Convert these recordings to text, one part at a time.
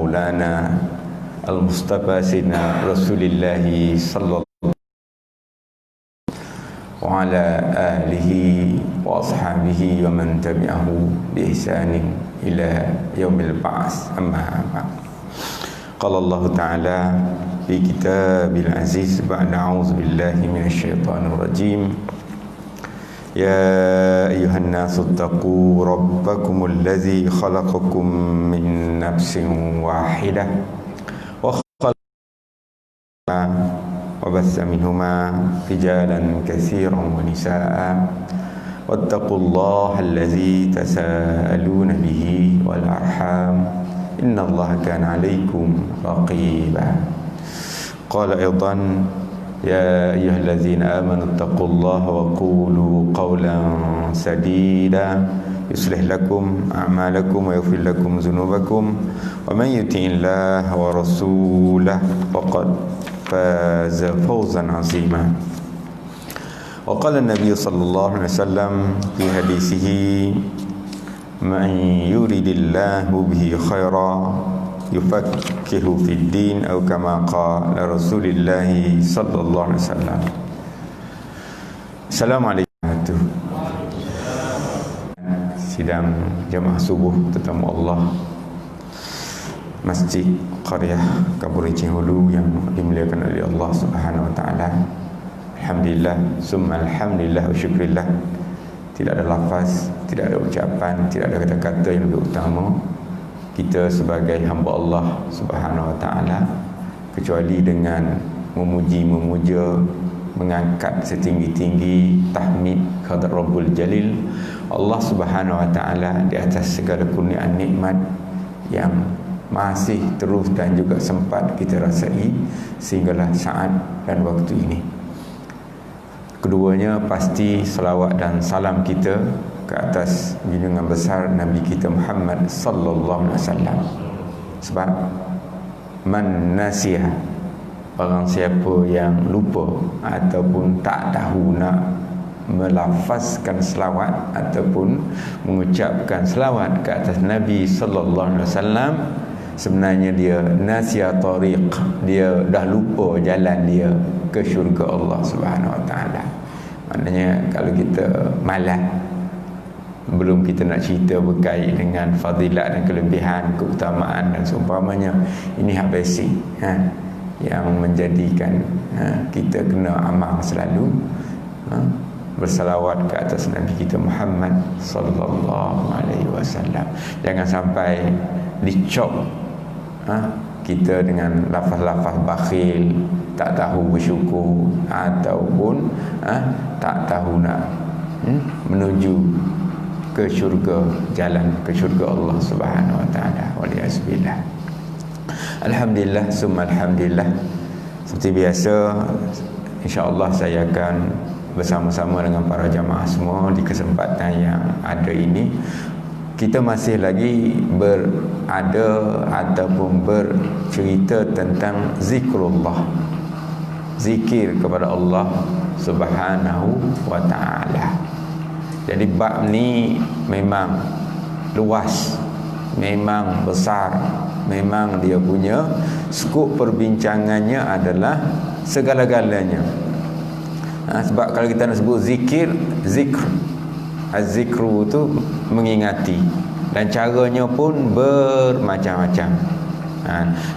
Maulana Al-Mustafa Sayyidina Rasulillahi Sallallahu wa ala alihi wa ashabihi wa man tabi'ahu bi ihsanin ila yaumil ba'ts. Amma ba'd. Qala Allah Ta'ala fi kitabil aziz ba'da a'udzu billahi minasy syaithanir rajim. Ya ayuhan nasu taqu rabbakumul ladzi khalaqakum min nafsin wahidah wa khalaqa wa bassa minhuma rijalan katsiran wa nisaa wattaqullaha alladzi tasaaluna bihi wal arham innallaha kana 'alaikum raqiba. Qala aidan يا أيها الذين آمنوا اتقوا الله وقولوا قولا سديدا يصلح لكم أعمالكم ويغفر لكم ذنوبكم ومن يطع الله ورسوله فقد فاز فوزا عظيما. وقال النبي صلى الله عليه وسلم في حديثه من يريد الله به خيرا yufaqihu fid din atau kama qala Rasulullah sallallahu alaihi wasallam. Assalamualaikum. Sidang jemaah subuh tetamu Allah Masjid Qaryah Kaburi Cihulu yang dimuliakan oleh Allah Subhanahu wa taala. Alhamdulillah, summa alhamdulillah wa syukrillah. Tidak ada lafaz, tidak ada ucapan, tidak ada kata-kata yang lebih utama kita sebagai hamba Allah Subhanahu wa taala kecuali dengan memuji-memuja, mengangkat setinggi-tinggi tahmid kepada Rabbul Jalil Allah Subhanahu wa taala di atas segala kurniaan nikmat yang masih terus dan juga sempat kita rasai sehinggalah saat dan waktu ini. Keduanya pasti selawat dan salam kita ke atas junjungan besar Nabi kita Muhammad sallallahu alaihi wasallam. Sebab man nasiya, orang siapa yang lupa ataupun tak tahu nak melafazkan selawat ataupun mengucapkan selawat ke atas Nabi sallallahu alaihi wasallam, sebenarnya dia nasiya tariq, dia dah lupa jalan dia ke syurga Allah Subhanahu wa taala. Maknanya kalau kita malas, belum kita nak cerita berkait dengan fadilat dan kelebihan, keutamaan dan seumpamanya, ini hak basic yang menjadikan kita kena amal selalu bersalawat ke atas Nabi kita Muhammad sallallahu alaihi wasallam. Jangan sampai dicop kita dengan lafaz-lafaz bakhil, tak tahu bersyukur ataupun tak tahu nak menuju ke syurga, jalan ke syurga Allah Subhanahu wa taala. Waliyasbillah. Alhamdulillah, summa alhamdulillah. Seperti biasa, insya-Allah saya akan bersama-sama dengan para jamaah semua di kesempatan yang ada ini. Kita masih lagi berada ataupun bercerita tentang zikrullah, zikir kepada Allah Subhanahu wa taala. Jadi bab ni memang luas, memang besar, memang dia punya skop perbincangannya adalah segala-galanya. Sebab kalau kita nak sebut zikir, az-zikru tu mengingati, dan caranya pun bermacam-macam.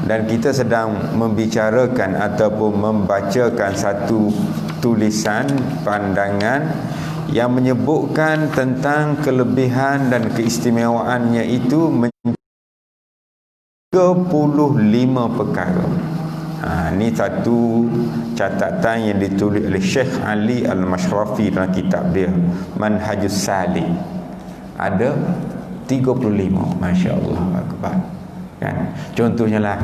Dan kita sedang membicarakan ataupun membacakan satu tulisan pandangan yang menyebutkan tentang kelebihan dan keistimewaannya itu 35 perkara. Ini satu catatan yang ditulis oleh Syekh Ali Al-Mashrafi dalam kitab dia Manhajus Salik. Ada 35, masya-Allah akbar. Kan? Contohnya lah,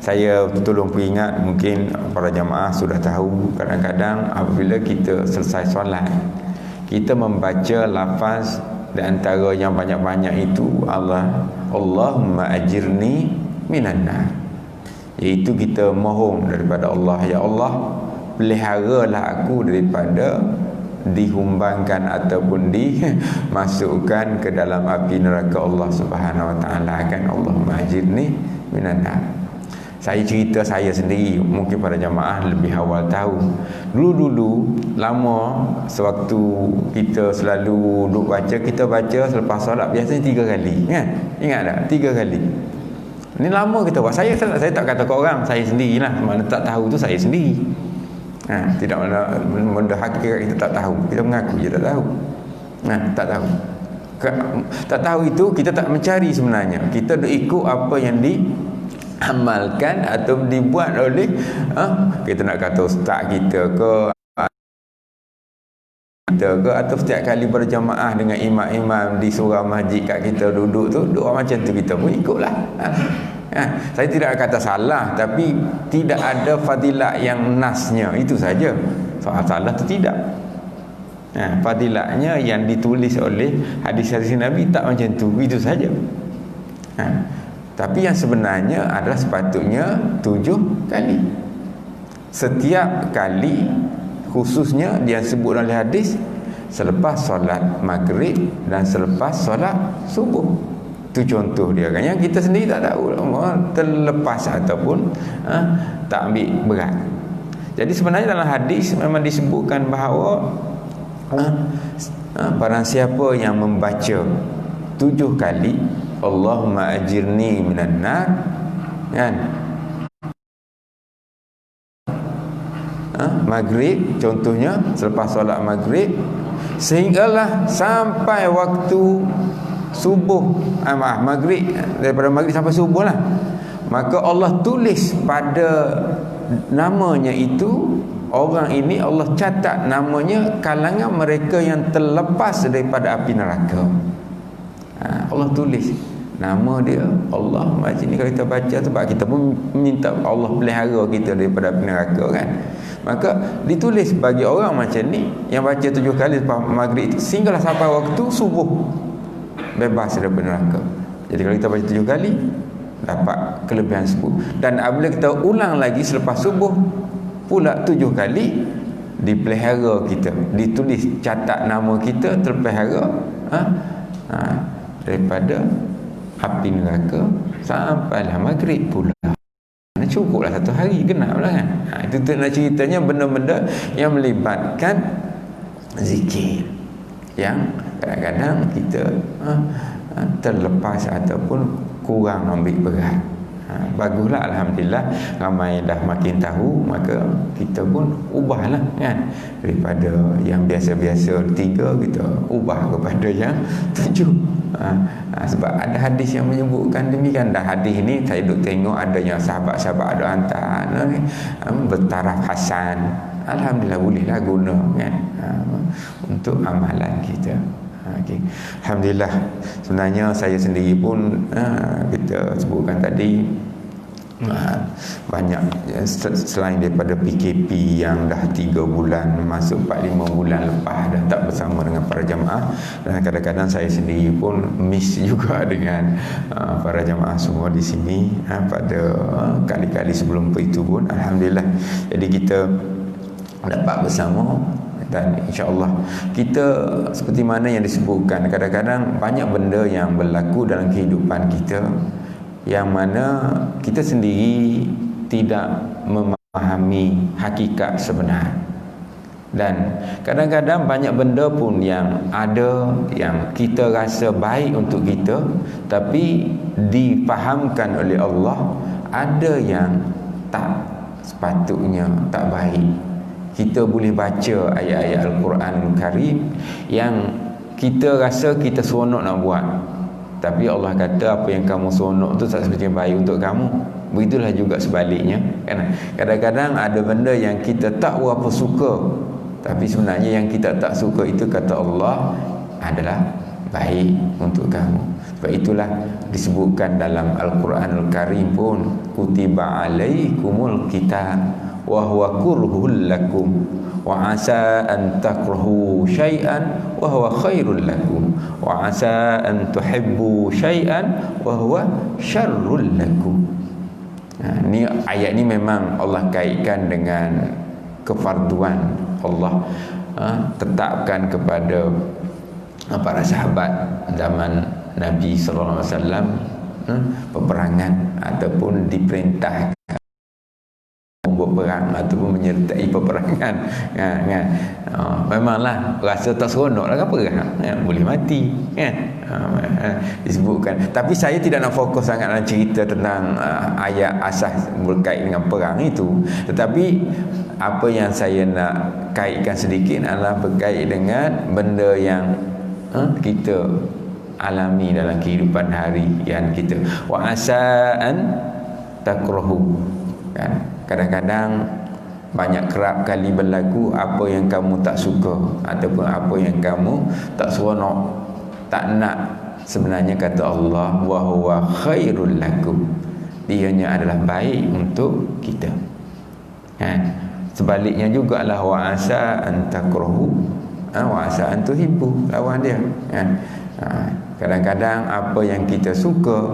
saya tolong peringat, mungkin para jamaah sudah tahu, kadang-kadang apabila kita selesai solat, kita membaca lafaz di antara yang banyak-banyak itu Allahumma ajirni minan nar, iaitu kita mohon daripada Allah, ya Allah, peliharalah aku daripada dihumbangkan ataupun dimasukkan ke dalam api neraka Allah Subhanahu wa taala. Kan Allahumma ajirni minan nar. Saya cerita saya sendiri, mungkin para jamaah lebih awal tahu. Dulu-dulu lama, sewaktu kita selalu duduk baca, kita baca selepas solat biasanya 3 kali, kan? Ingat tak? 3 kali. Ini lama kita buat. Saya tak kata ke orang, saya sendirilah. Mana tak tahu tu saya sendiri. Tidak mana benda hakikat kita tak tahu. Kita mengaku je tak tahu. Tak tahu. Tak tahu itu kita tak mencari sebenarnya. Kita ikut apa yang diamalkan atau dibuat oleh kita nak kata ustaz kita ke atau setiap kali berjamaah dengan imam-imam di surau masjid kat kita duduk tu, doa macam tu kita pun ikutlah. Saya tidak kata salah, tapi tidak ada fadilat yang nasnya, itu saja. Soal salah tu tidak. Fadilatnya yang ditulis oleh hadis-hadis Nabi tak macam tu, itu saja. Tapi yang sebenarnya adalah sepatutnya 7 kali. Setiap kali, khususnya dia sebut oleh hadis selepas solat maghrib dan selepas solat subuh. Itu contoh dia kan, yang kita sendiri tak tahu, terlepas ataupun tak ambil berat. Jadi sebenarnya dalam hadis memang disebutkan bahawa barang siapa yang membaca 7 kali Allahumma ajirni minan nar, kan, maghrib contohnya, selepas solat maghrib sehinggalah sampai waktu subuh, maghrib, daripada maghrib sampai subuh lah, maka Allah tulis pada namanya itu, orang ini Allah catat namanya kalangan mereka yang terlepas daripada api neraka. Allah tulis nama dia, Allah macam ni. Kalau kita baca, sebab kita pun minta Allah pelihara kita daripada api neraka, kan. Maka ditulis bagi orang macam ni yang baca 7 kali lepas maghrib sehinggalah sampai waktu subuh, bebas daripada neraka. Jadi kalau kita baca 7 kali dapat kelebihan subuh. Dan apabila kita ulang lagi selepas subuh pula 7 kali, dipelihara kita, ditulis catat nama kita terpelihara daripada api neraka sampailah maghrib pula. Cukuplah 1 hari, genap lah, kan. Itu tu nak ceritanya benda-benda yang melibatkan zikir, yang kadang-kadang kita terlepas ataupun kurang ambil berat. Baguslah, alhamdulillah, ramai dah makin tahu, maka kita pun ubahlah, kan, daripada yang biasa-biasa 3 kita ubah kepada yang 7. Sebab ada hadis yang menyebutkan demikian. Dah hadis ni saya duk tengok ada yang sahabat-sahabat ada hantar bertaraf hasan. Alhamdulillah, bolehlah guna, kan, untuk amalan kita. Okay. Alhamdulillah. Sebenarnya saya sendiri pun kita sebutkan tadi banyak, selain daripada PKP yang dah 3 bulan masuk 4-5 bulan lepas dah tak bersama dengan para jamaah, dan kadang-kadang saya sendiri pun miss juga dengan para jamaah semua di sini pada kali-kali sebelum itu pun. Alhamdulillah, jadi kita dapat bersama. Dan insya-Allah kita seperti mana yang disebutkan, kadang-kadang banyak benda yang berlaku dalam kehidupan kita yang mana kita sendiri tidak memahami hakikat sebenar. Dan kadang-kadang banyak benda pun yang ada yang kita rasa baik untuk kita, tapi difahamkan oleh Allah ada yang tak sepatutnya, tak baik. Kita boleh baca ayat-ayat Al-Quranul Karim yang kita rasa kita seronok nak buat, tapi Allah kata apa yang kamu seronok tu tak sebenarnya baik untuk kamu. Begitulah juga sebaliknya, kan? Kadang-kadang ada benda yang kita tak berapa suka, tapi sebenarnya yang kita tak suka itu kata Allah adalah baik untuk kamu. Sebab itulah disebutkan dalam Al-Quranul Karim pun, kutiba alaikumul kitab wa huwa kurhul lakum wa asa an takrahu syai'an wa huwa khairul lakum wa asa an tuhibbu syai'an wa huwa syarrul lakum. Ni ayat ni memang Allah kaitkan dengan kefarduan Allah tetapkan kepada para sahabat zaman Nabi sallallahu alaihi wasallam peperangan ataupun diperintah berperang ataupun menyertai peperangan kan. Memanglah rasa tak seronoklah kan perang, boleh mati kan. Disebutkan, tapi saya tidak nak fokus sangat dalam cerita tentang ayat asas berkait dengan perang itu, tetapi apa yang saya nak kaitkan sedikit adalah berkait dengan benda yang kita alami dalam kehidupan harian kita. Wa asaan takrahu kan. Kadang-kadang banyak kerap kali berlaku apa yang kamu tak suka ataupun apa yang kamu tak seronok, tak nak. Sebenarnya kata Allah, wa huwa khairul lakum, ianya adalah baik untuk kita. Sebaliknya jugalah wa asa an takrahu wa asa an tuhibbu, lawan dia. Kadang-kadang apa yang kita suka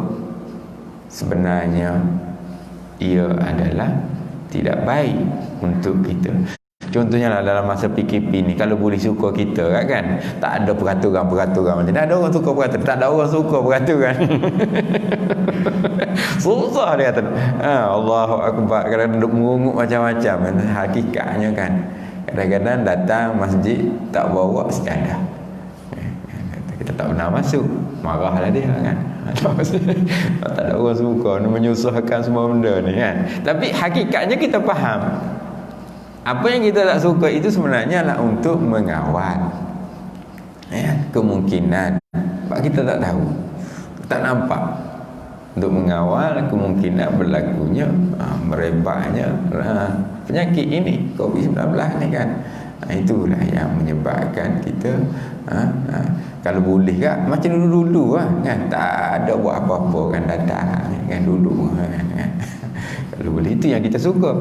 sebenarnya ia adalah tidak baik untuk kita. Contohnya lah dalam masa PKP ni, kalau boleh suka kita kan, tak ada peraturan-peraturan macam ni. Ada orang suka peraturan, tak ada orang suka peraturan. Susah dia kata. Allahu Akbar. Kadang-kadang duduk mengunguk macam-macam. Hakikatnya kan, kadang-kadang datang masjid tak bawa sejadah, kita tak pernah masuk, marahlah dia kan. Tak ada orang suka, menyusahkan semua benda ni kan. Tapi hakikatnya kita faham apa yang kita tak suka itu sebenarnya adalah untuk mengawal kemungkinan, sebab kita tak tahu, tak nampak, untuk mengawal kemungkinan berlakunya merebaknya penyakit ini, COVID-19 ni kan. Itulah yang menyebabkan kita kalau boleh kan macam dulu-dulu kan, tak ada buat apa-apa kan, datang kan dulu kan. Kalau boleh, itu yang kita suka.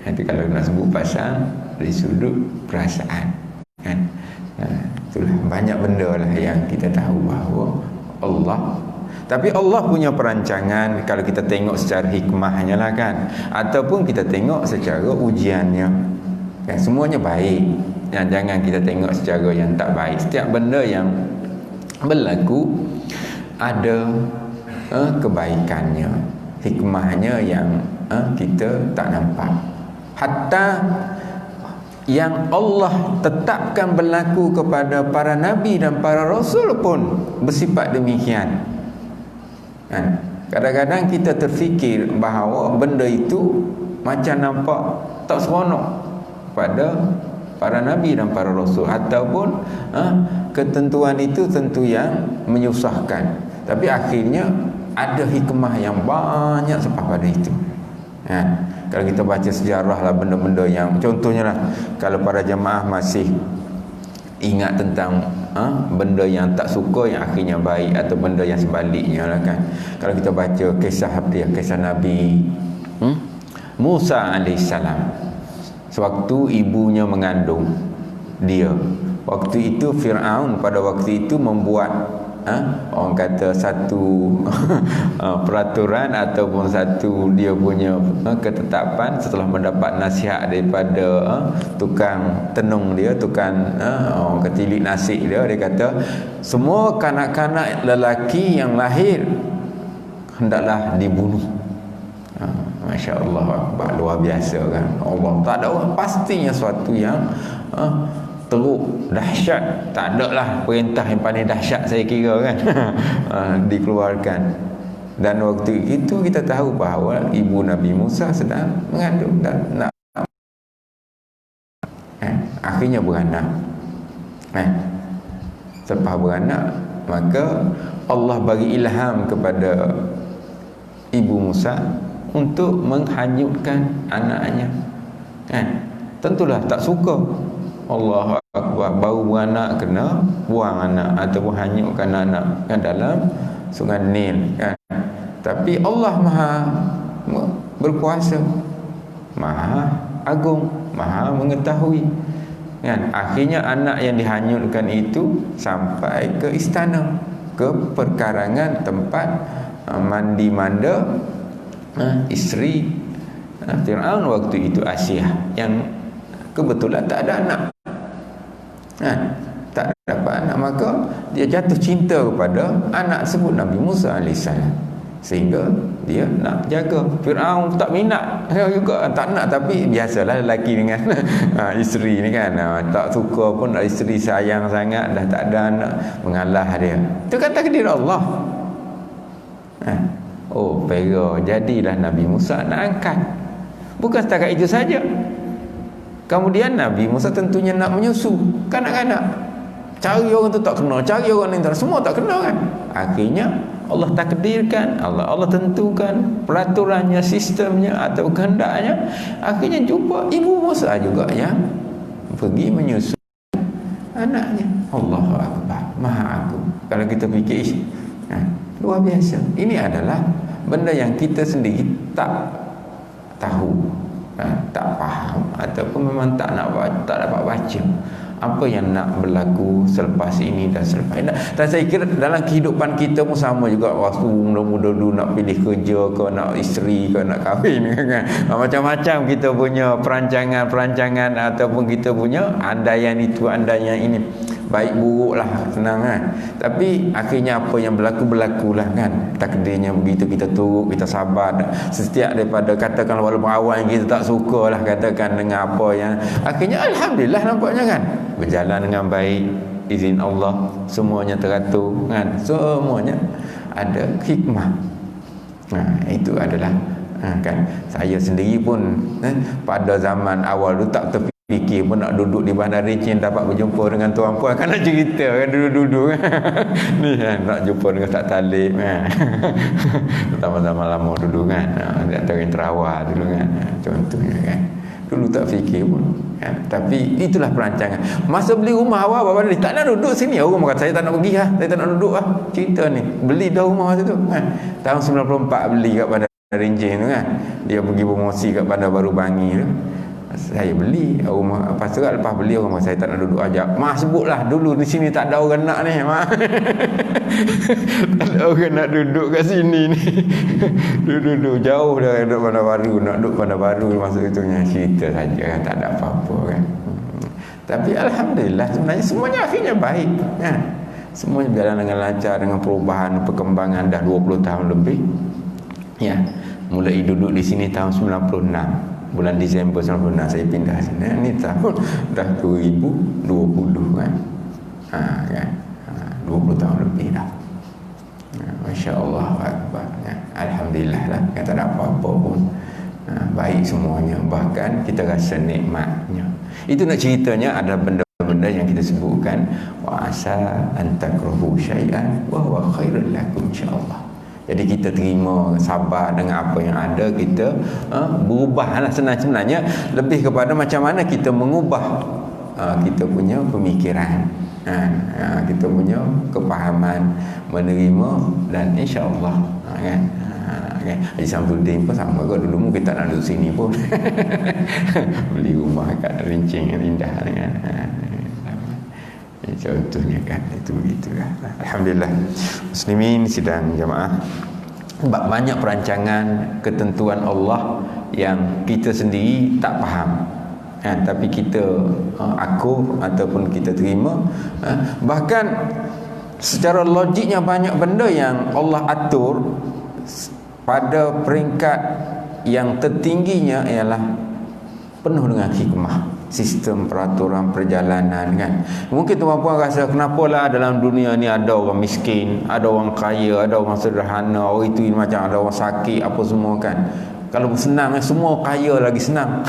Nanti kalau nak sebut pasal dari sudut perasaan kan, itulah banyak benda lah yang kita tahu bahawa Allah, tapi Allah punya perancangan kalau kita tengok secara hikmahnya lah kan, ataupun kita tengok secara ujiannya kan, semuanya baik. Jangan kita tengok secara yang tak baik. Setiap benda yang berlaku ada kebaikannya, hikmahnya yang kita tak nampak. Hatta yang Allah tetapkan berlaku kepada para nabi dan para rasul pun bersifat demikian kan. Kadang-kadang kita terfikir bahawa benda itu macam nampak tak seronok pada para nabi dan para rasul, ataupun ketentuan itu tentu yang menyusahkan, tapi akhirnya ada hikmah yang banyak sebab pada itu. Kalau kita baca sejarah lah benda-benda yang, contohnya lah kalau para jemaah masih ingat tentang benda yang tak suka yang akhirnya baik, atau benda yang sebaliknya lah kan. Kalau kita baca kisah dia, kisah Nabi Musa alaihissalam, sewaktu ibunya mengandung dia, waktu itu Fir'aun pada waktu itu membuat orang kata satu peraturan ataupun satu dia punya ketetapan setelah mendapat nasihat daripada tukang tenung dia, tukang orang ketilik nasi dia kata semua kanak-kanak lelaki yang lahir hendaklah dibunuh. Masya Allah, luar biasa kan. Allah tak ada orang, pastinya suatu yang teruk, dahsyat. Tak ada lah perintah yang paling dahsyat saya kira kan dikeluarkan. Dan waktu itu kita tahu bahawa ibu Nabi Musa sedang mengandung dan nak akhirnya beranak. Selepas beranak, maka Allah bagi ilham kepada ibu Musa untuk menghanyutkan anaknya kan. Tentulah tak suka. Allah Akbar, baru beranak kena buang anak ataupun hanyutkan anak kan dalam sungai Nil kan. Tapi Allah Maha berkuasa, Maha agung, Maha mengetahui kan. Akhirnya anak yang dihanyutkan itu sampai ke istana, ke perkarangan tempat mandi manda isteri Fir'aun waktu itu, Asyah, yang kebetulan tak ada anak. Tak dapat anak, maka dia jatuh cinta kepada anak tersebut, Nabi Musa alaihissalam. sehingga dia nak jaga. Firaun tak minat juga, tak nak, tapi biasalah lelaki dengan isteri ni kan, tak suka pun isteri sayang sangat, dah tak ada anak, mengalah dia. Itu kan takdir Allah. Oh, pera, jadilah Nabi Musa nak angkat. Bukan setakat itu saja, kemudian Nabi Musa tentunya nak menyusu kanak-kanak. Cari orang tu tak kena, cari orang ni tak, semua tak kena kan. Akhirnya Allah takdirkan, Allah tentukan peraturannya, sistemnya atau kehendaknya. Akhirnya jumpa ibu Musa juga yang pergi menyusu anaknya. Allahu Akbar, Maha Agung. Kalau kita fikir, luar biasa. Ini adalah benda yang kita sendiri tak tahu, tak faham, ataupun memang tak dapat baca apa yang nak berlaku selepas ini dan selepas ini. Dan saya kira dalam kehidupan kita pun sama juga. Waktu muda-muda dulu nak pilih kerja ke, nak isteri ke, nak kahwin kan, macam-macam kita punya perancangan ataupun kita punya andaian itu, andaian ini, baik buruk lah, senang kan. Tapi akhirnya apa yang berlakulah kan, takdirnya begitu, kita turut, kita sabar. Setiap daripada katakan walaupun awal kita tak suka lah, katakan dengan apa yang akhirnya alhamdulillah nampaknya kan berjalan dengan baik, izin Allah, semuanya teratur kan, semuanya ada hikmah. Itu adalah kan, saya sendiri pun pada zaman awal tu tak terfikir pun nak duduk di Bandar Rincin dapat berjumpa dengan tuan puan, kan nak cerita kan, duduk-duduk ni kan, nak jumpa dengan Ustaz Talib kan, sama-sama lama dulu kan, Datuk Terawal dulu kan, contohnya kan. Dulu tak fikir pun kan? Tapi itulah perancangan. Masa beli rumah awal, Bapak Dali tak nak duduk sini. Orang kata saya tak nak pergi lah, saya tak nak duduk lah. Cerita ni, beli dah rumah masa tu kan? Tahun 94 beli kat Bandar Rincin tu kan. Dia pergi promosi kat Bandar Baru Bangi tu. Saya beli rumah. Lepas tu lepas beli, orang kata saya tak nak duduk ajak. Mak sebutlah dulu di sini tak ada orang nak ni, mak. Tak ada orang nak duduk kat sini ni. Duduk jauh dah duduk Bandar Baru, nak duduk Bandar Baru masa itu nya cerita saja kan, tak ada apa-apa kan. Tapi alhamdulillah sebenarnya semuanya akhirnya baik kan. Semuanya berjalan dengan lancar, dengan perubahan, perkembangan dah 20 tahun lebih. Ya, mulai duduk di sini tahun 96. Bulan Disember 96 saya pindah sini. Ini tahun dah 2020 kan. Kan. 20 tahun lebih dah. Masya-Allah akbar. Alhamdulillah lah, kata tak ada apa-apa pun. Baik semuanya, bahkan kita rasa nikmatnya. Itu nak ceritanya ada benda-benda yang kita sebutkan, wa asa an takrahu syai'an wa huwa khairul lakum insyaallah. Jadi kita terima, sabar dengan apa yang ada, kita berubahlah. Sebenarnya lebih kepada macam mana kita mengubah kita punya pemikiran, kita punya kepahaman, menerima, dan insya-Allah kan. Haji Samsudin pun sama ke, dulu mungkin tak nak duduk sini pun. Beli rumah kat Rincin yang indah kan. Contohnya kan, itu begitulah. Alhamdulillah muslimin sidang jamaah, banyak perancangan ketentuan Allah yang kita sendiri tak faham kan, tapi kita akur ataupun kita terima. Bahkan secara logiknya banyak benda yang Allah atur pada peringkat yang tertingginya ialah penuh dengan hikmah. Sistem peraturan perjalanan kan. Mungkin tuan-puan rasa kenapalah dalam dunia ni ada orang miskin, ada orang kaya, ada orang sederhana, orang itu macam ada orang sakit apa semua kan. Kalau senang semua kaya lagi senang.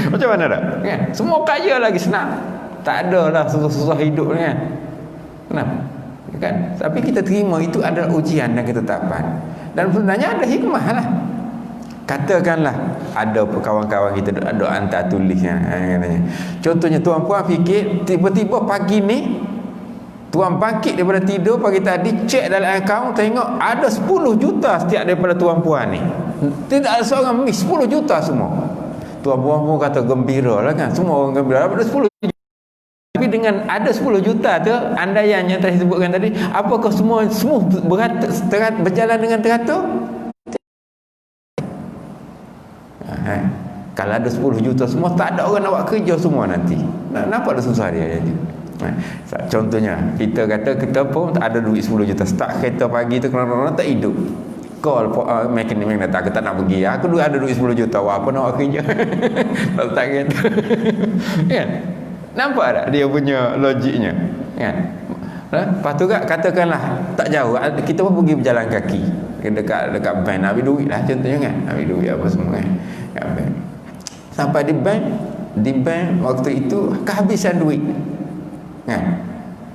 Macam mana tak? Kan? Semua kaya lagi senang. Tak ada lah susah-susah hidup kan. Kenapa? Kan? Tapi kita terima itu adalah ujian dan ketetapan. Dan sebenarnya ada hikmah lah. Katakanlah ada kawan-kawan kita ada hantar tulisnya katanya. Contohnya tuan puan fikir tiba-tiba pagi ni tuan bangkit daripada tidur pagi tadi, cek dalam akaun tengok ada 10 juta setiap daripada tuan puan ni. Tidak ada seorang miss, 10 juta semua. Tuan puan pun kata gembira lah kan. Semua orang gembira ada 10 juta. Tapi dengan ada 10 juta tu, andaian yang tadi sebutkan tadi, apakah semua berjalan dengan teratur? Kalau ada 10 juta semua, tak ada orang nak buat kerja semua nanti. Nampak ada susah dia jadi. Contohnya kita kata kita pun tak ada duit 10 juta, start kereta pagi tu kerana tak hidup. call mekanik yang datang, aku tak nak pergi, aku ada duit 10 juta, apa nak kerja. Tak gitu. Kan? Nampak tak dia punya logiknya? Kan? Lepas tu katakanlah tak jauh, kita pun pergi berjalan kaki dekat bank, nak ambil duit lah contohnya kan, ambil duit apa semua kan, kat bank. Sampai di bank waktu itu kehabisan duit kan.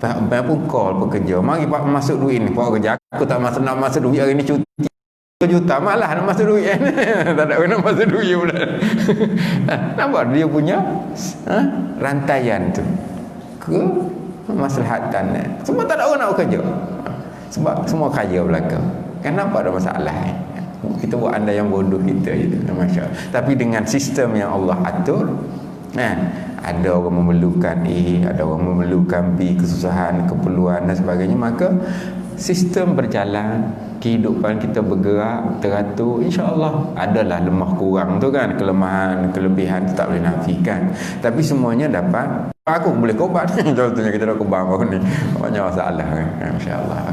Bank pun call pekerja, mari pak masuk duit ni, pak kerja aku tak nak masuk duit hari ni, cuti juta malah nak masuk duit kan. Tak ada nak masuk duit pula. Nampak dia punya rantaian tu ke maslahatan. Semua tak ada orang nak bekerja, sebab semua kaya belakang kan. Nampak ada masalah kan? Kita buat anda yang bodoh kita je, Masya Allah. Tapi dengan sistem yang Allah atur, ada orang memerlukan A, ada orang memerlukan B, kesusahan, keperluan dan sebagainya, maka sistem berjalan, kehidupan kita bergerak teratur. InsyaAllah adalah lemah kurang tu kan, kelemahan, kelebihan tu tak boleh nafikan, tapi semuanya dapat. Aku boleh kobat. Contohnya kita dah kobat baru ni, banyak masalah kan. InsyaAllah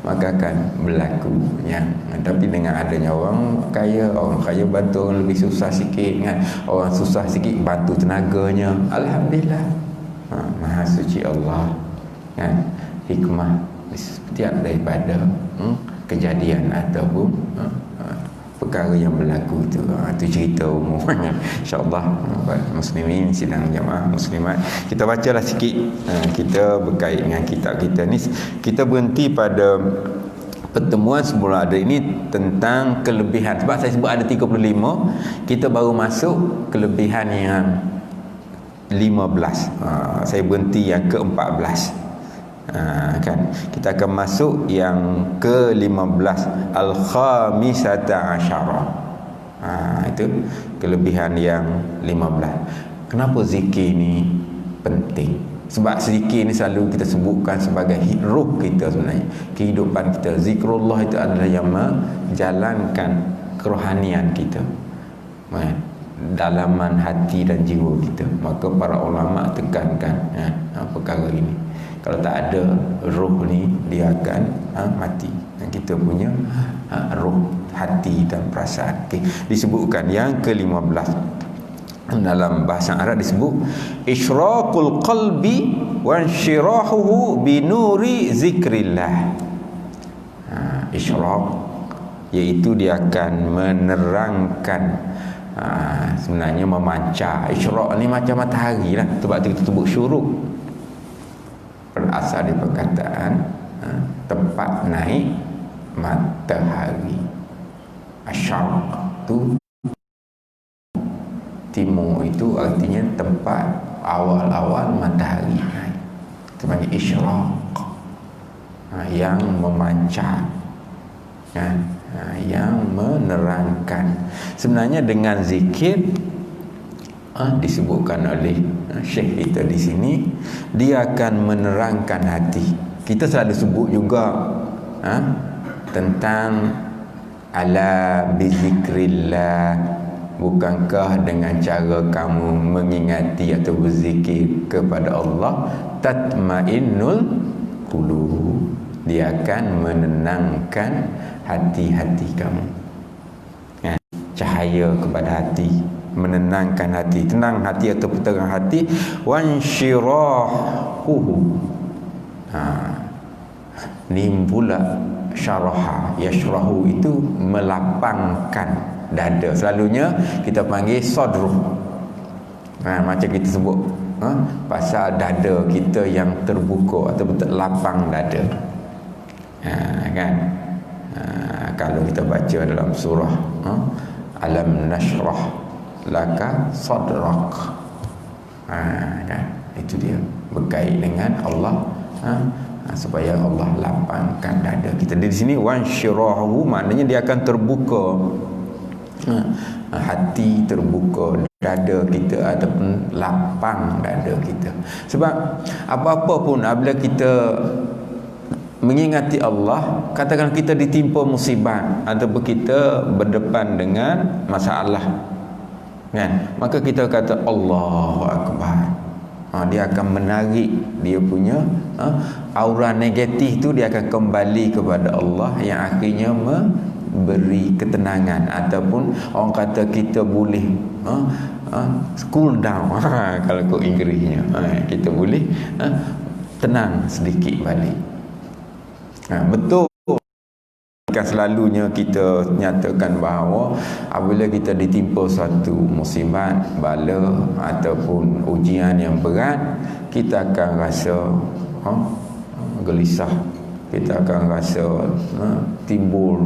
maka akan berlaku ya. Tapi dengan adanya orang kaya bantu orang lebih susah sikit kan, orang susah sikit bantu tenaganya. Alhamdulillah, Maha suci Allah kan, hikmah setiap daripada kejadian ataupun perkara yang berlaku tu. Itu cerita umum. InsyaAllah muslimin sidang jamaah muslimat, kita bacalah sikit. Kita berkait dengan kitab kita ni. Kita berhenti pada pertemuan sebelum ada ini tentang kelebihan. Sebab saya sebut ada 35, kita baru masuk kelebihan yang 15. Saya berhenti yang ke-14. Kan kita akan masuk yang ke-15, al-khamisata asyara. Itu kelebihan yang 15. Kenapa zikir ni penting? Sebab zikir ni selalu kita sebutkan sebagai ruh kita sebenarnya, kehidupan kita. Zikrullah itu adalah yang menjalankan kerohanian kita, dalaman hati dan jiwa kita. Maka para ulama tekankan perkara ini. Kalau tak ada roh ni, dia akan mati. Dan kita punya roh, hati dan perasaan. Disebutkan yang ke-15 dalam bahasa Arab, disebut isyraqul qalbi wa insyirahuhu binuri zikrillah. Isyraq iaitu dia akan menerangkan, sebenarnya memancar. Isyraq ni macam matahari lah, sebab tu kita sebut syuruk. Berasal dari perkataan tempat naik matahari. Asyarq tu timur, itu artinya tempat awal-awal matahari naik. Sebagai isyraq, yang memancar kan, yang menerangkan. Sebenarnya dengan zikir, disebutkan oleh Syekh kita di sini, dia akan menerangkan hati. Kita selalu sebut juga tentang ala bizikrillah, bukankah dengan cara kamu mengingati atau berzikir kepada Allah tatmainnul qulub, dia akan menenangkan hati-hati kamu. Cahaya kepada hati, menenangkan hati, tenang hati atau terang hati. Wansyirahuhu, ni pula syaraha, yashrahu itu melapangkan dada. Selalunya kita panggil sadruh, macam kita sebut pasal dada kita yang terbuka atau lapang dada, kan. Kalau kita baca dalam surah alam nashrah laka sadrak, kan, itu dia berkait dengan Allah, supaya Allah lapangkan dada kita. Di sini wansyirahu maknanya dia akan terbuka, hati terbuka, dada kita ataupun lapang dada kita. Sebab apa-apa pun apabila kita mengingati Allah, katakan kita ditimpa musibah ataupun kita berdepan dengan masalah, kan, maka kita kata Allahu Akbar. Dia akan menarik dia punya aura negatif tu, dia akan kembali kepada Allah, yang akhirnya beri ketenangan, ataupun orang kata kita boleh cool down kalau kau Inggerisnya, kita boleh tenang sedikit balik. Betul kan, selalunya kita nyatakan bahawa apabila kita ditimpa suatu musibat, bala ataupun ujian yang berat, kita akan rasa gelisah, kita akan rasa timbul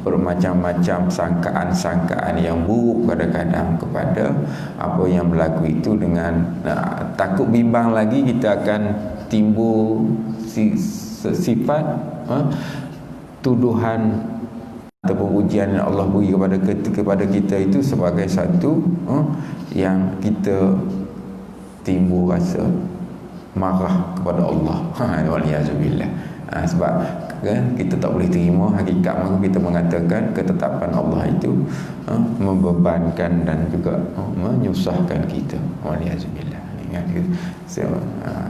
bermacam-macam sangkaan-sangkaan yang buruk kadang-kadang kepada apa yang berlaku itu. Dengan takut bimbang lagi, kita akan timbul sifat tuduhan ataupun ujian yang Allah beri kepada kita itu sebagai satu yang kita timbul rasa marah kepada Allah. Waliyahzubillah. Sebab kan, kita tak boleh terima hakikat, maka kita mengatakan ketetapan Allah itu membebankan dan juga menyusahkan kita. Waliyahzubillah. Ingat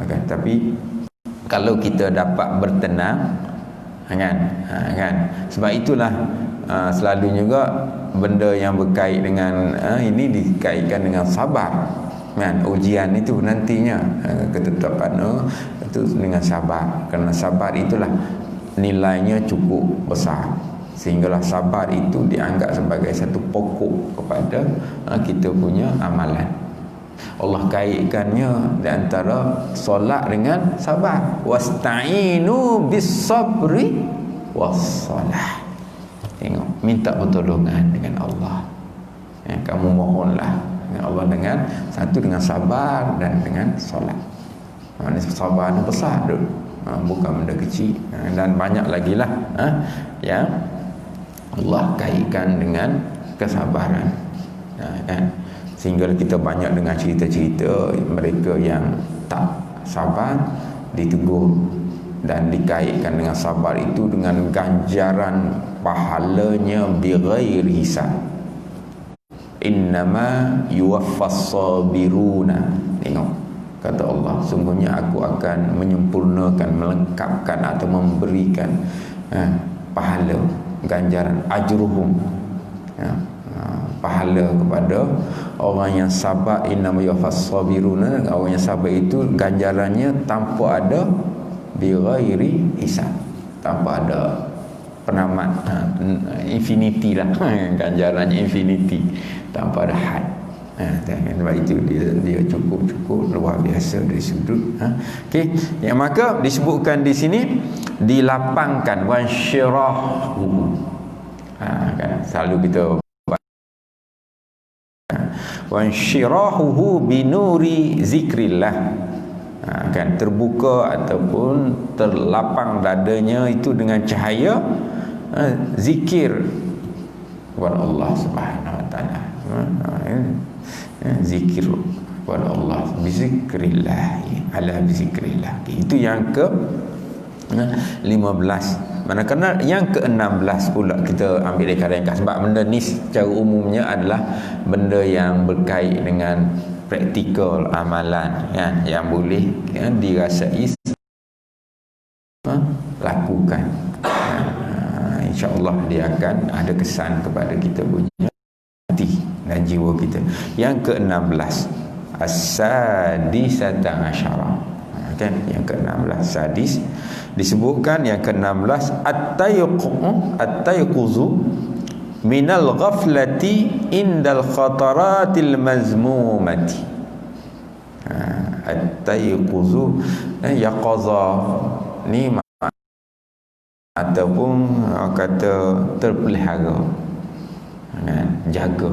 kan? Tapi kalau kita dapat bertenang, kan? Sebab itulah selalu juga benda yang berkait dengan ini dikaitkan dengan sabar, kan? Ujian itu nantinya ketetapan itu dengan sabar, kerana sabar itulah nilainya cukup besar, sehinggalah sabar itu dianggap sebagai satu pokok kepada kita punya amalan. Allah kaitkannya di antara solat dengan sabar. Wasta'inu bis-sabri was-salah. Tengok, minta pertolongan dengan Allah. Kamu mohonlah dengan Allah dengan satu, dengan sabar dan dengan solat. Sabar itu besar tu, bukan benda kecil. Dan banyak lagi lah yang Allah kaitkan dengan kesabaran, kan? Sehingga kita banyak dengar cerita-cerita mereka yang tak sabar ditegur dan dikaitkan dengan sabar itu dengan ganjaran pahalanya bighairi hisab. Innama yuwaffas sabiruna. Tengok, kata Allah, sungguhnya aku akan menyempurnakan, melengkapkan atau memberikan pahala, ganjaran, ajruhum, pahala kepada orang yang sabar. Innama yuwaffas sabiruna, orang yang sabar itu ganjarannya tanpa ada bighairi hisab, tanpa ada penamat, infinity lah. Ganjarannya infinity, tanpa ada had. Sebab itu dia cukup luar biasa dari sudut. Okey, yang maka disebutkan di sini dilapangkan wansyirahu. Kan selalu kita wansyirahu binuri zikrillah. Kan terbuka ataupun terlapang dadanya itu dengan cahaya zikir kepada Allah Subhanahu wa taala. Zikir kepada Allah, bizikrillah, ala bizikrillah. Itu yang ke 15. Manakala yang ke-16 pula kita ambil dari ringkas, sebab benda ni secara umumnya adalah benda yang berkait dengan praktikal amalan, kan, yang boleh dirasai lakukan. InsyaAllah dia akan ada kesan kepada kita punya hati dan jiwa kita. Yang ke-16 as-sadisata asyara, kan, yang ke-16 sadis disebutkan. Yang ke-16 at-tayquzu minal ghaflati indal khataratil mazmumati. At-tayquzu yaqaza ni ataupun kata terpelihara, jaga,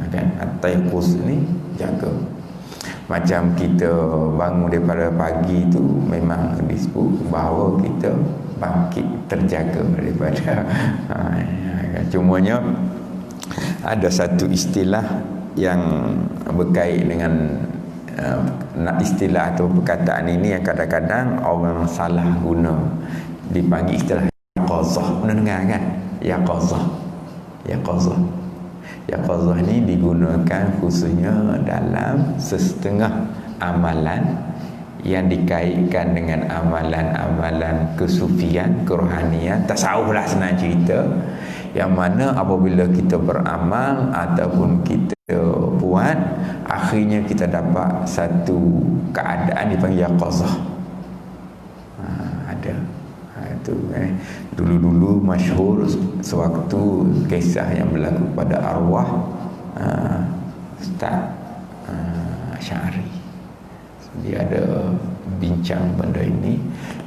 kan? At-tayquz ni jaga. Macam kita bangun daripada pagi tu memang disebut bahawa kita bangkit terjaga daripada cumanya ada satu istilah yang berkait dengan istilah atau perkataan ini yang kadang-kadang orang salah guna, dipanggil istilah yaqazah. Pernah dengar kan? Yaqazah ni digunakan khususnya dalam setengah amalan yang dikaitkan dengan amalan-amalan kesufian, kerohanian, tasawuf lah senang cerita, yang mana apabila kita beramal ataupun kita buat, akhirnya kita dapat satu keadaan dipanggil yaqazah. Ada itu dulu-dulu masyhur sewaktu kisah yang berlaku pada arwah Ustaz Asy'ari. Dia ada bincang benda ini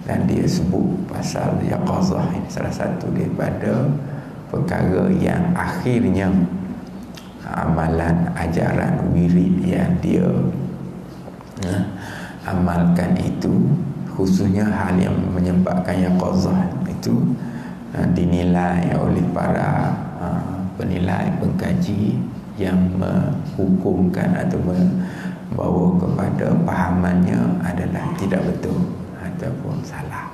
dan dia sebut pasal yaqazah ini salah satu daripada perkara yang akhirnya amalan ajaran wirid yang dia amalkan itu, khususnya hal yang menyebabkan yaqazah itu dinilai oleh para penilai, pengkaji yang menghukumkan atau membawa kepada pahamannya adalah tidak betul ataupun salah,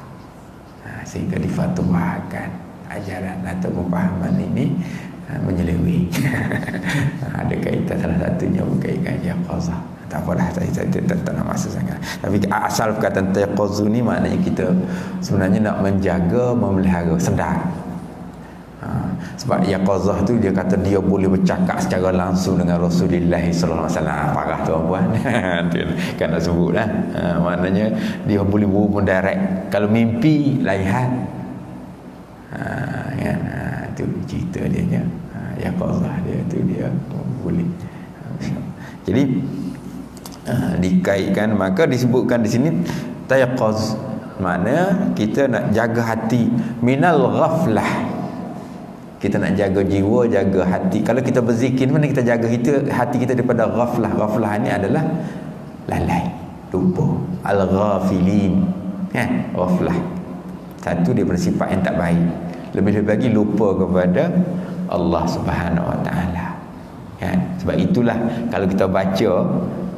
sehingga difatwakan ajaran atau pemahaman ini menyeleweng. Ada kaitan, salah satunya berkaitan yaqazah. Tak apalah, saya tak nak masuk sangat. Tapi asal perkataan yaqazu ni maknanya kita sebenarnya nak menjaga, memelihara, sedar. Sebab yaqazah tu dia kata dia boleh bercakap secara langsung dengan Rasulullah sallallahu alaihi wasallam. Parah tuan-puan. Kan nak sebutlah. Maknanya dia boleh berhubung direct. Kalau mimpi lain hal. Kan, tu cerita dia yaqazah dia tu dia boleh. Jadi dikaitkan, maka disebutkan di sini tayaqaz, makna kita nak jaga hati minal ghaflah. Kita nak jaga jiwa, jaga hati. Kalau kita berzikir, mana kita jaga hati kita daripada ghaflah. Ghaflah ni adalah lalai, lupa, al-ghafilin, kan? Ghaflah satu daripada sifat yang tak baik. Lebih-lebih lagi lupa kepada Allah Subhanahu Wa Taala, kan? Sebab itulah kalau kita baca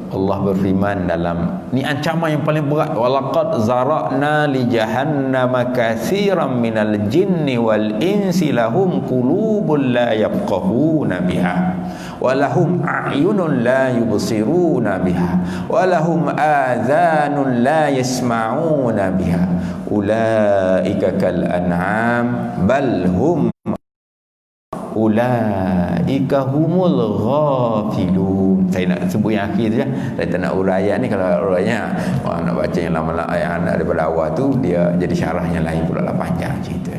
Allah berfirman dalam ni ancaman yang paling berat, walaqad zara'na li jahannama katsiran minal jinni wal insi lahum qulubun la yafqahuna biha wa lahum a'yunun la yubsiruna biha wa lahum adhanun la yasma'una biha ulaika kal an'am bal hum ulaika humul ghafilun. Saya nak sebut yang akhir saja. Saya tak nak uraian ni. Kalau uraian orang nak baca yang lama yang daripada awal tu, dia jadi syarahnya lain pula lah, panjang cerita.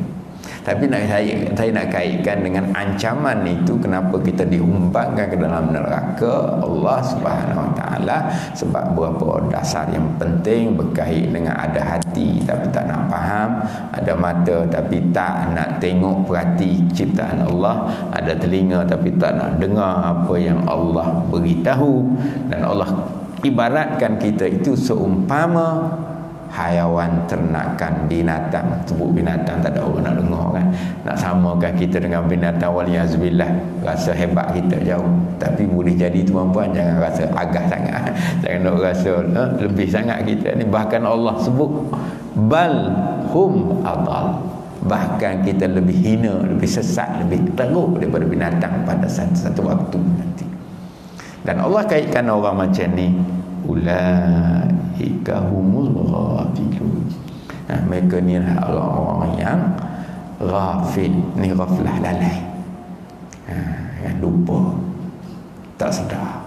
Tapi saya nak kaitkan dengan ancaman itu, kenapa kita dihumbatkan ke dalam neraka Allah Subhanahu Wa Taala, sebab beberapa dasar yang penting berkait dengan ada hati tapi tak nak faham, ada mata tapi tak nak tengok perhati ciptaan Allah, ada telinga tapi tak nak dengar apa yang Allah beritahu, dan Allah ibaratkan kita itu seumpama hayawan ternakan, binatang. Sebut binatang tak ada orang nak dengar kan. Nak samakan kita dengan binatang, waliyazubillah, rasa hebat kita jauh. Tapi boleh jadi tuan-puan jangan rasa agah sangat. Jangan nak rasa lebih sangat kita ni. Bahkan Allah sebut bal hum adal, bahkan kita lebih hina, lebih sesat, lebih teruk daripada binatang pada satu waktu nanti. Dan Allah kaitkan orang macam ni, ulaika humul ghafilun. Mereka ni adalah orang-orang yang ghafil. Ni ghaflah, lalai, yang lupa, tak sedar.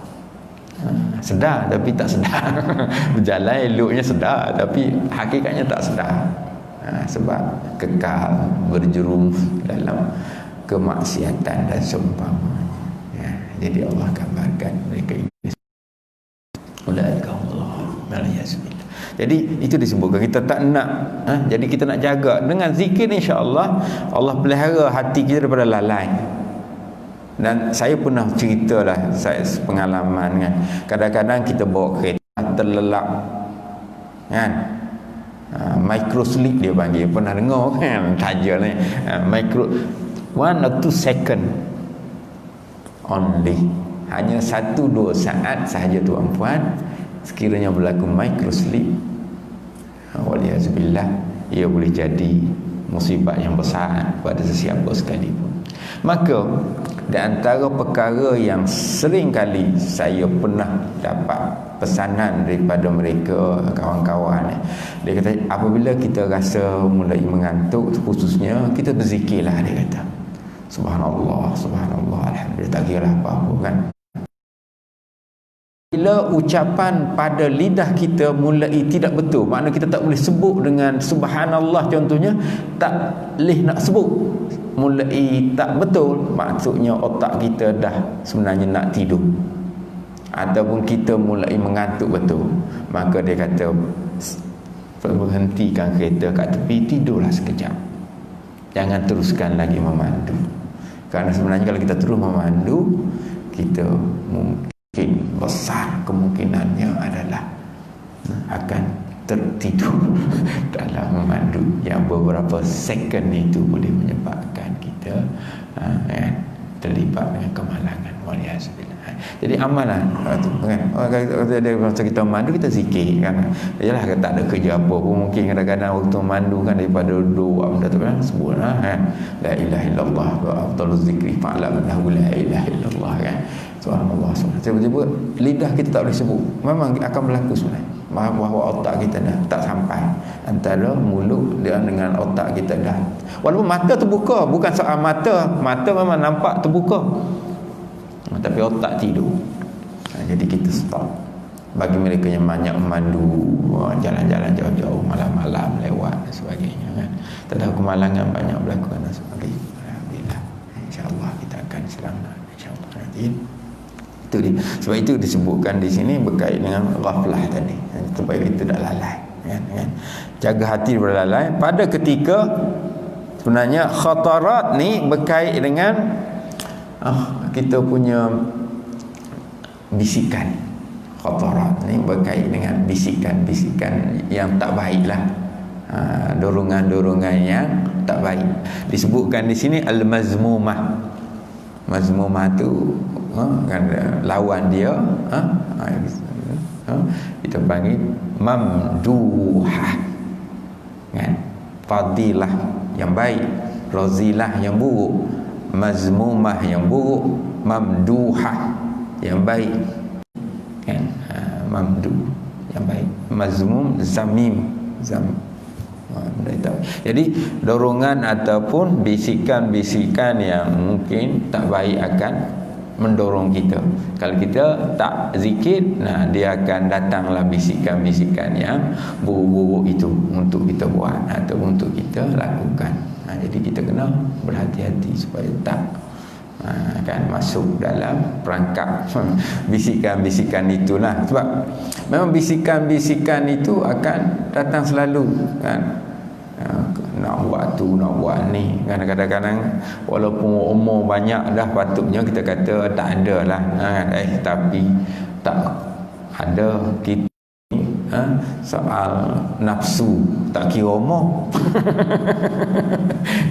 Sedar tapi tak sedar. Berjalan eloknya sedar tapi hakikatnya tak sedar. Sebab kekal berjerumus dalam kemaksiatan dan seumpamanya. Jadi Allah gambarkan mereka ini. Jadi itu disebutkan kita tak nak jadi kita nak jaga dengan zikir, insya-Allah Allah pelihara hati kita daripada lalai. Dan saya pernah ceritalah saya pengalaman kan, kadang-kadang kita bawa kereta terlelap kan, micro sleep dia panggil, pernah dengar kan tajuk ni, micro 1 or 2 second only, hanya 1-2 saat sahaja tuan-puan, sekiranya berlaku micro sleep, waliyazubillah, ia boleh jadi musibah yang besar pada sesiapa sekalipun. Maka Di antara perkara yang sering kali saya pernah dapat pesanan daripada mereka, kawan-kawan, dia kata apabila kita rasa mulai mengantuk, khususnya kita berzikirlah, dia kata subhanallah, subhanallah, alhamdulillah, tak kira apa-apa kan. Bila ucapan pada lidah kita mulai tidak betul, makna kita tak boleh sebut dengan subhanallah contohnya, tak boleh nak sebut, mulai tak betul, maksudnya otak kita dah sebenarnya nak tidur, ataupun kita mulai mengantuk betul, maka dia kata berhentikan kereta kat tepi, tidurlah sekejap, jangan teruskan lagi memandu. Kerana sebenarnya kalau kita terus memandu, kita mungkin besar kemungkinannya adalah akan tertidur dalam memandu, yang beberapa second itu boleh menyebabkan kita terlibat dengan kemalangan. Waliyahzubillah. Jadi amalan kan, masa kita memandu kita zikir kan, yalah tak ada kerja apa pun, mungkin kadang-kadang waktu memandu kan, daripada duduk benda tu kan sebutlah la ilaha illallah wa afdaluz zikri fa'lam annahu la ilaha illallah kan. Subhanallah, subhanallah. Tiba-tiba lidah kita tak boleh sebut, memang akan berlaku sebenarnya bahawa otak kita dah tak sampai antara mulut dengan otak kita dah, walaupun mata terbuka, bukan soal mata memang nampak terbuka, tapi otak tidur. Jadi kita stop. Bagi mereka yang banyak memandu, jalan-jalan jauh-jauh, malam-malam lewat dan sebagainya kan, tak ada kemalangan banyak berlaku dan sebagainya. Alhamdulillah, insya-Allah kita akan selamat insya-Allah nanti. Itu dia. Sebab itu disebutkan di sini berkait dengan ghaflah tadi, supaya kita tak lalai kan. Jaga hati berlalai pada ketika sebenarnya khatarat ni berkait dengan kita punya bisikan. Khatarat ni berkait dengan bisikan-bisikan yang tak baiklah, dorongan-dorongan yang tak baik. Disebutkan di sini al-mazmumah. Mazmumah tu kan lawan dia, kita panggil mamduhah kan, fadilah yang baik, razilah yang buruk, mazmumah yang buruk, mamduhah yang baik kan. Mamdu yang baik, mazmum zamim jadi dorongan ataupun bisikan-bisikan yang mungkin tak baik akan mendorong kita. Kalau kita tak zikir, dia akan datanglah bisikan-bisikan yang buruk-buruk itu untuk kita buat atau untuk kita lakukan. Jadi kita kena berhati-hati supaya tak kan masuk dalam perangkap bisikan-bisikan itulah. Sebab memang bisikan-bisikan itu akan datang selalu kan, nak buat tu, nak buat ni kan. Kadang-kadang walaupun umur banyak dah, patutnya kita kata tak ada lah tapi tak ada. Kita soal nafsu tak kira umur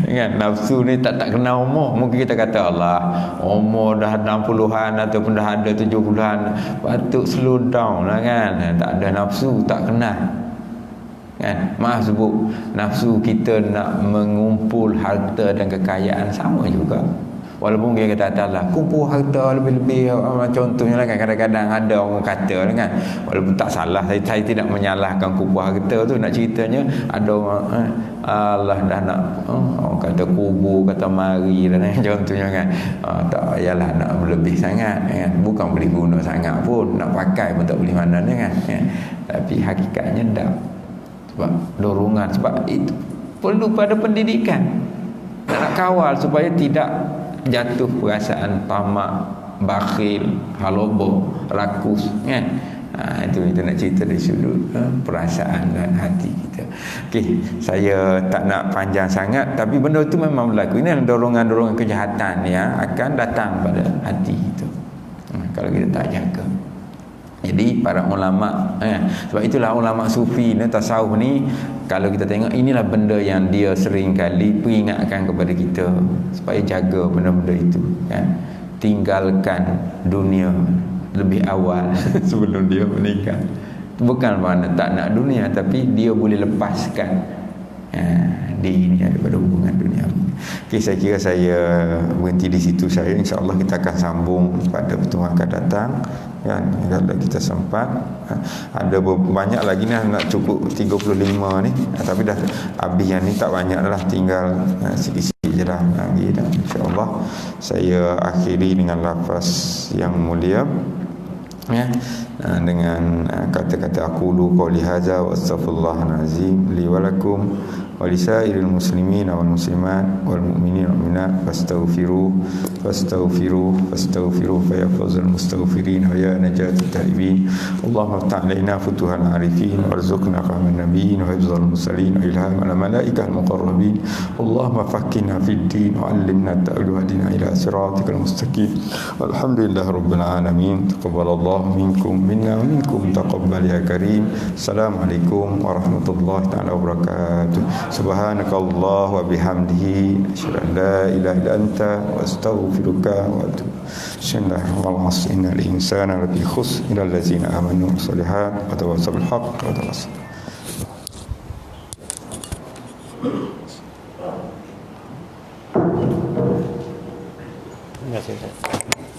kan, nafsu ni tak kena umur. Mungkin kita kata Allah umur dah 60-an ataupun dah ada 70-an, patut slow down lah kan, tak ada nafsu, tak kena kan. Maaf sebut, nafsu kita nak mengumpul harta dan kekayaan sama juga. Walaupun dia kata Allah kumpul harta lebih-lebih, contohnya lah kan, kadang-kadang ada orang kata kan, walaupun tak salah, saya tidak menyalahkan kumpul harta tu. Nak ceritanya ada orang Allah dah nak orang kata kubur, kata mari dan contohnya kan, tak yalah nak berlebih sangat kan, bukan boleh guna sangat pun, nak pakai pun tak boleh mana kan. Tapi hakikatnya tak, sebab dorongan, sebab itu perlu pada pendidikan, nak kawal supaya tidak jatuh perasaan tamak, bakhil, halobo, rakus kan. Itu kita nak cerita dari sudut perasaan dan hati kita. Okey, saya tak nak panjang sangat, tapi benda itu memang berlaku. Ini dorongan-dorongan kejahatan yang akan datang pada hati kita kalau kita tak jaga. Jadi para ulama, sebab itulah ulama sufi ni, tasawuf ni, kalau kita tengok, inilah benda yang dia sering kali peringatkan kepada kita supaya jaga benda-benda itu kan. Tinggalkan dunia lebih awal sebelum dia meninggal. Bukan makna tak nak dunia, tapi dia boleh lepaskan Ini daripada hubungan dunia. Okey, saya kira saya berhenti di situ saya. InsyaAllah kita akan sambung pada pertemuan akan datang kan, kalau kita sempat. Ada banyak lagi ni, nak cukup 35 ni, tapi dah habis yang ni tak banyak lah, tinggal sikit-sikit je lah lagi dah. InsyaAllah saya akhiri dengan lafaz yang mulia ya, dengan kata-kata aqulu qouli hadza wa astaghfirullahal azim li wa lakum wa lisairil muslimin wal muslimat wal mu'minin wal mu'minat fastaghfiru fa ya fawzal mustaghfirin wa ya najatul taibin. Allahumma ta'alaina futuhal arifin warzuqna fahman nabiyyin wa hifzal mursalin wa ilham al malaikal muqarrabin. Allahumma faqqihna fid din wa 'allimna ta'wil hadina ila siratikal mustaqim. Walhamdulillahi rabbil alamin. Taqabbalallahu minkum minna wa minkum taqabbal ya karim. Assalamualaikum warahmatullahi taala wabarakatuh. Subhanakallah wa bihamdihi asyhadu an la ilaha illa anta wa astaghfiruka wa atubu. Bismillahirrahmanirrahim. Innal insana lafi khusr illa allazina amanu wa sholihat wa tawassaw bil haqq wa tawassaw. Terima kasih.